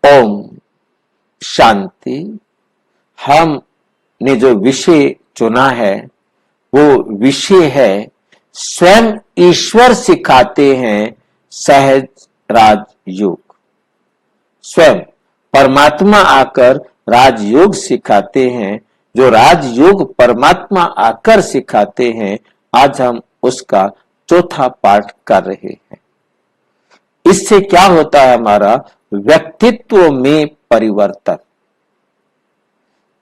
ओम शांति। हमने जो विषय चुना है वो विषय है स्वयं ईश्वर सिखाते हैं सहज राजयोग। स्वयं परमात्मा आकर राजयोग सिखाते हैं। जो राजयोग परमात्मा आकर सिखाते हैं, आज हम उसका चौथा पाठ कर रहे हैं। इससे क्या होता है? हमारा व्यक्तित्व में परिवर्तन।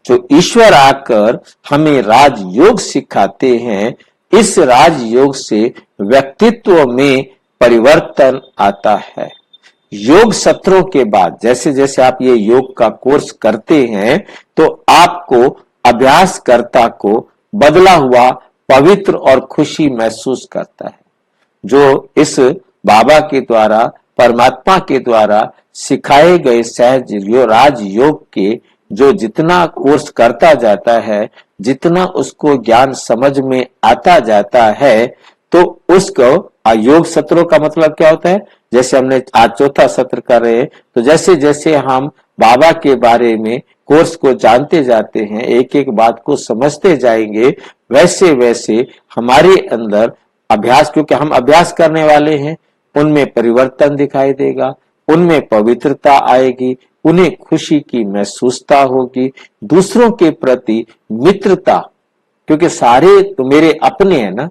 जो ईश्वर आकर हमें राजयोग सिखाते हैं, इस राजयोग से व्यक्तित्व में परिवर्तन आता है। योग सत्रों के बाद जैसे जैसे आप ये योग का कोर्स करते हैं, तो आपको अभ्यासकर्ता को बदला हुआ पवित्र और खुशी महसूस करता है। जो इस बाबा के द्वारा, परमात्मा के द्वारा सिखाए गए सहज राजयोग के जो जितना कोर्स करता जाता है, जितना उसको ज्ञान समझ में आता जाता है, तो उसको योग सत्रों का मतलब क्या होता है? जैसे हमने आज चौथा सत्र कर रहे हैं, तो जैसे जैसे हम बाबा के बारे में कोर्स को जानते जाते हैं, एक एक बात को समझते जाएंगे, वैसे वैसे हमारे अंदर अभ्यास, क्योंकि हम अभ्यास करने वाले हैं, उनमें परिवर्तन दिखाई देगा, उनमें पवित्रता आएगी, उन्हें खुशी की महसूसता होगी, दूसरों के प्रति मित्रता, क्योंकि सारे तो मेरे अपने हैं ना,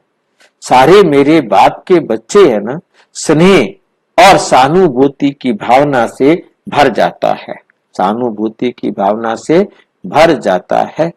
सारे मेरे बाप के बच्चे हैं ना, स्नेह और सहानुभूति की भावना से भर जाता है। सहानुभूति की भावना से भर जाता है।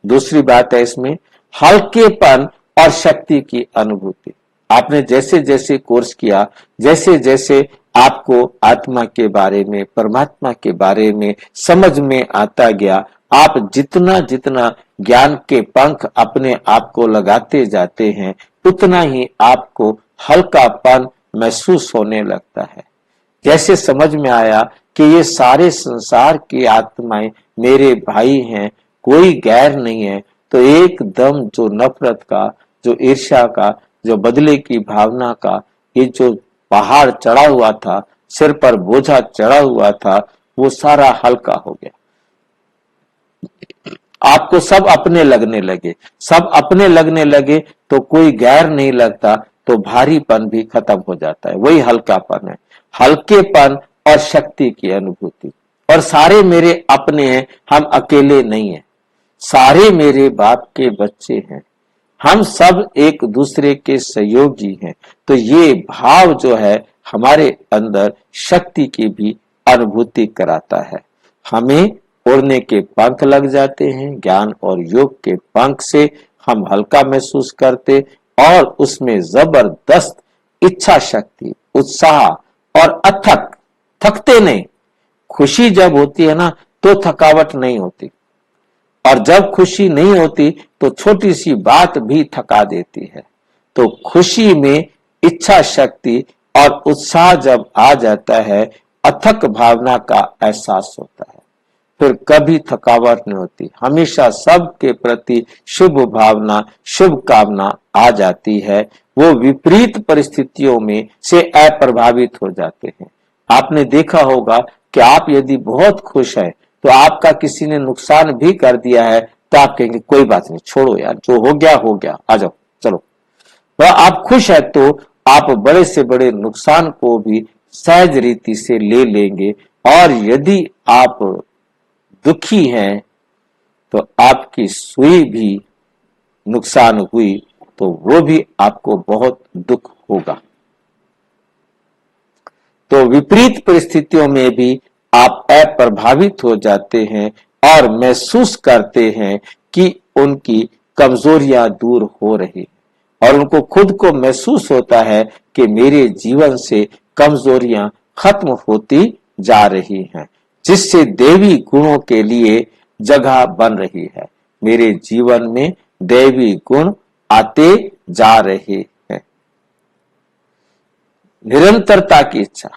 दूसरी बात है इसमें हल्केपन और शक्ति की अनुभूति। आपने जैसे जैसे कोर्स किया, जैसे जैसे आपको आत्मा के बारे में, परमात्मा के बारे में समझ में आता गया, आप जितना जितना ज्ञान के पंख अपने आप को लगाते जाते हैं, उतना ही आपको हल्कापन महसूस होने लगता है। जैसे समझ में आया कि ये सारे संसार की आत्माएं मेरे भाई हैं, कोई गैर नहीं है, तो एकदम जो नफरत का, जो ईर्ष्या का, जो बदले की भावना का ये जो पहाड़ चढ़ा हुआ था, सिर पर बोझा चढ़ा हुआ था, वो सारा हल्का हो गया। आपको सब अपने लगने लगे। सब अपने लगने लगे तो कोई गैर नहीं लगता, तो भारीपन भी खत्म हो जाता है। वही हल्कापन है, हल्केपन और शक्ति की अनुभूति। और सारे मेरे अपने हैं, हम अकेले नहीं हैं, सारे मेरे बाप के बच्चे हैं, हम सब एक दूसरे के सहयोगी हैं। तो ये भाव जो है हमारे अंदर शक्ति की भी अनुभूति कराता है। हमें उड़ने के पंख लग जाते हैं। ज्ञान और योग के पंख से हम हल्का महसूस करते और उसमें जबरदस्त इच्छा शक्ति, उत्साह और अथक, थकते नहीं। खुशी जब होती है ना, तो थकावट नहीं होती, और जब खुशी नहीं होती तो छोटी सी बात भी थका देती है। तो खुशी में इच्छा शक्ति और उत्साह जब आ जाता है, अथक भावना का एहसास होता है, फिर कभी थकावट नहीं होती। हमेशा सबके प्रति शुभ भावना, शुभ कामना आ जाती है। वो विपरीत परिस्थितियों में से अप्रभावित हो जाते हैं। आपने देखा होगा कि आप यदि बहुत खुश है, तो आपका किसी ने नुकसान भी कर दिया है, तो आप कहेंगे कोई बात नहीं, छोड़ो यार, जो हो गया हो गया, आ जाओ चलो। वह आप खुश है तो आप बड़े से बड़े नुकसान को भी सहज रीति से ले लेंगे। और यदि आप दुखी हैं, तो आपकी सुई भी नुकसान हुई तो वो भी आपको बहुत दुख होगा। तो विपरीत परिस्थितियों में भी आप अप्रभावित हो जाते हैं और महसूस करते हैं कि उनकी कमजोरियां दूर हो रही, और उनको खुद को महसूस होता है कि मेरे जीवन से कमजोरियां खत्म होती जा रही हैं, जिससे देवी गुणों के लिए जगह बन रही है। मेरे जीवन में देवी गुण आते जा रहे हैं। निरंतरता की इच्छा।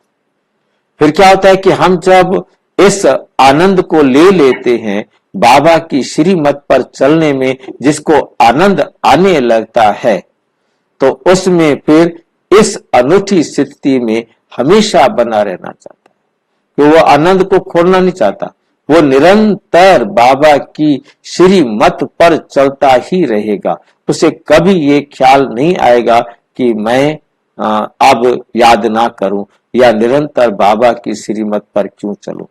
फिर क्या होता है कि हम जब इस आनंद को ले लेते हैं, बाबा की श्रीमत पर चलने में जिसको आनंद आने लगता है, तो उसमें फिर इस अनूठी स्थिति में हमेशा बना रहना चाहता है। कि वो आनंद को खोना नहीं चाहता, वो निरंतर बाबा की श्रीमत पर चलता ही रहेगा। उसे कभी ये ख्याल नहीं आएगा कि मैं अब याद ना करूं या निरंतर बाबा की श्रीमत पर क्यों चलूं।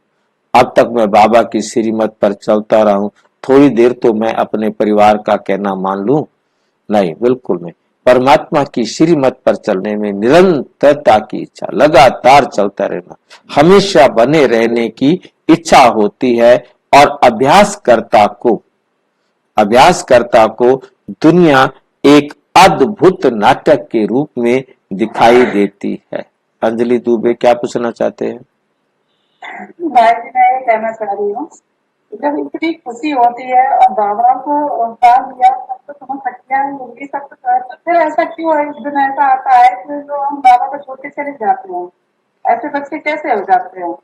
अब तक मैं बाबा की श्रीमत पर चलता रहा हूं, थोड़ी देर तो मैं अपने परिवार का कहना मान लूं, नहीं, बिल्कुल नहीं। परमात्मा की श्रीमत पर चलने में निरंतरता की इच्छा, लगातार चलता रहना, हमेशा बने रहने की इच्छा होती है। और अभ्यासकर्ता को दुनिया एक अद्भुत नाटक के रूप में दिखाई देती है। अंजलि दुबे क्या पूछना चाहते हैं? भाई जी, मैं ये कहना चाह रही हूँ, जब इतनी खुशी होती है और बाबा को पाल लिया, सब तो समझ सकते हैं, ये सब तो फिर ऐसा क्यों है? एक दिन ऐसा आता है कि जो हम बाबा को छोड़ के चले जाते हैं, ऐसे बच्चे कैसे हो जाते हैं?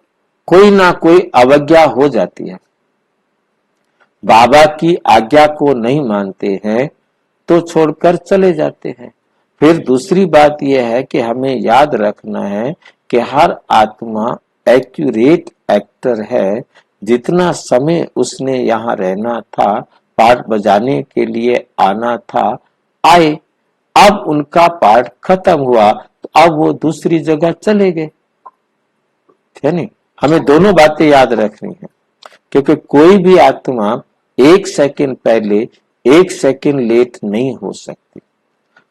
कोई ना कोई अवज्ञा हो जाती है। बाबा की आज्ञा को नहीं मानते हैं तो छोड़कर चले जाते हैं। फिर दूसरी बात यह है कि हमें याद रखना है कि हर आत्मा एक्यूरेट एक्टर है। जितना समय उसने यहाँ रहना था, पार्ट बजाने के लिए आना था, आए। अब उनका पार्ट खत्म हुआ तो अब वो दूसरी जगह चले गए, है नहीं? हमें दोनों बातें याद रखनी है, क्योंकि कोई भी आत्मा एक सेकंड पहले एक सेकंड लेट नहीं हो सकती।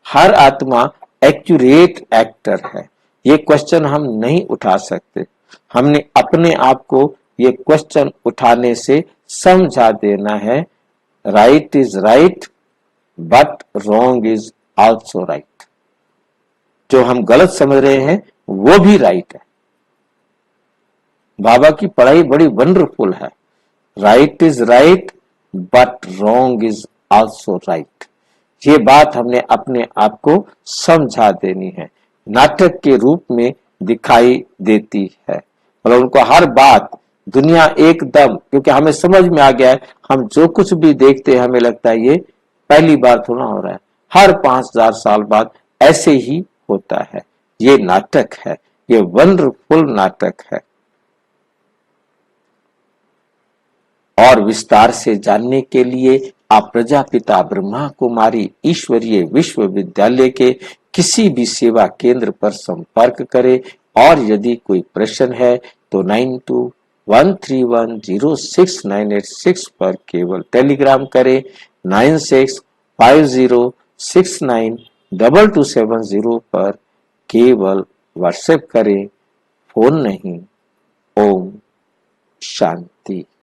हर आत्मा एक्यूरेट एक्टर है। ये क्वेश्चन हम नहीं उठा सकते। हमने अपने आप को ये क्वेश्चन उठाने से समझा देना है, right is right but wrong is also right. जो हम गलत समझ रहे हैं वो भी राइट है। बाबा की पढ़ाई बड़ी वंडरफुल है। Right is right but wrong is also right. ये बात हमने अपने आप को समझा देनी है। नाटक के रूप में दिखाई देती है, मतलब उनको हर बात दुनिया एकदम, क्योंकि हमें समझ में आ गया है, हम जो कुछ भी देखते हैं हमें लगता है ये पहली बार थोड़ा हो रहा है, हर 5000 साल बाद ऐसे ही होता है। ये नाटक है, ये वंडरफुल नाटक है। और विस्तार से जानने के लिए आप प्रजापिता ब्रह्मा कुमारी ईश्वरीय विश्वविद्यालय के किसी भी सेवा केंद्र पर संपर्क करें। और यदि कोई प्रश्न है तो 9213106986 पर केवल टेलीग्राम करें, 9650692270 पर केवल व्हाट्सएप करें, फोन नहीं। ओम शांति।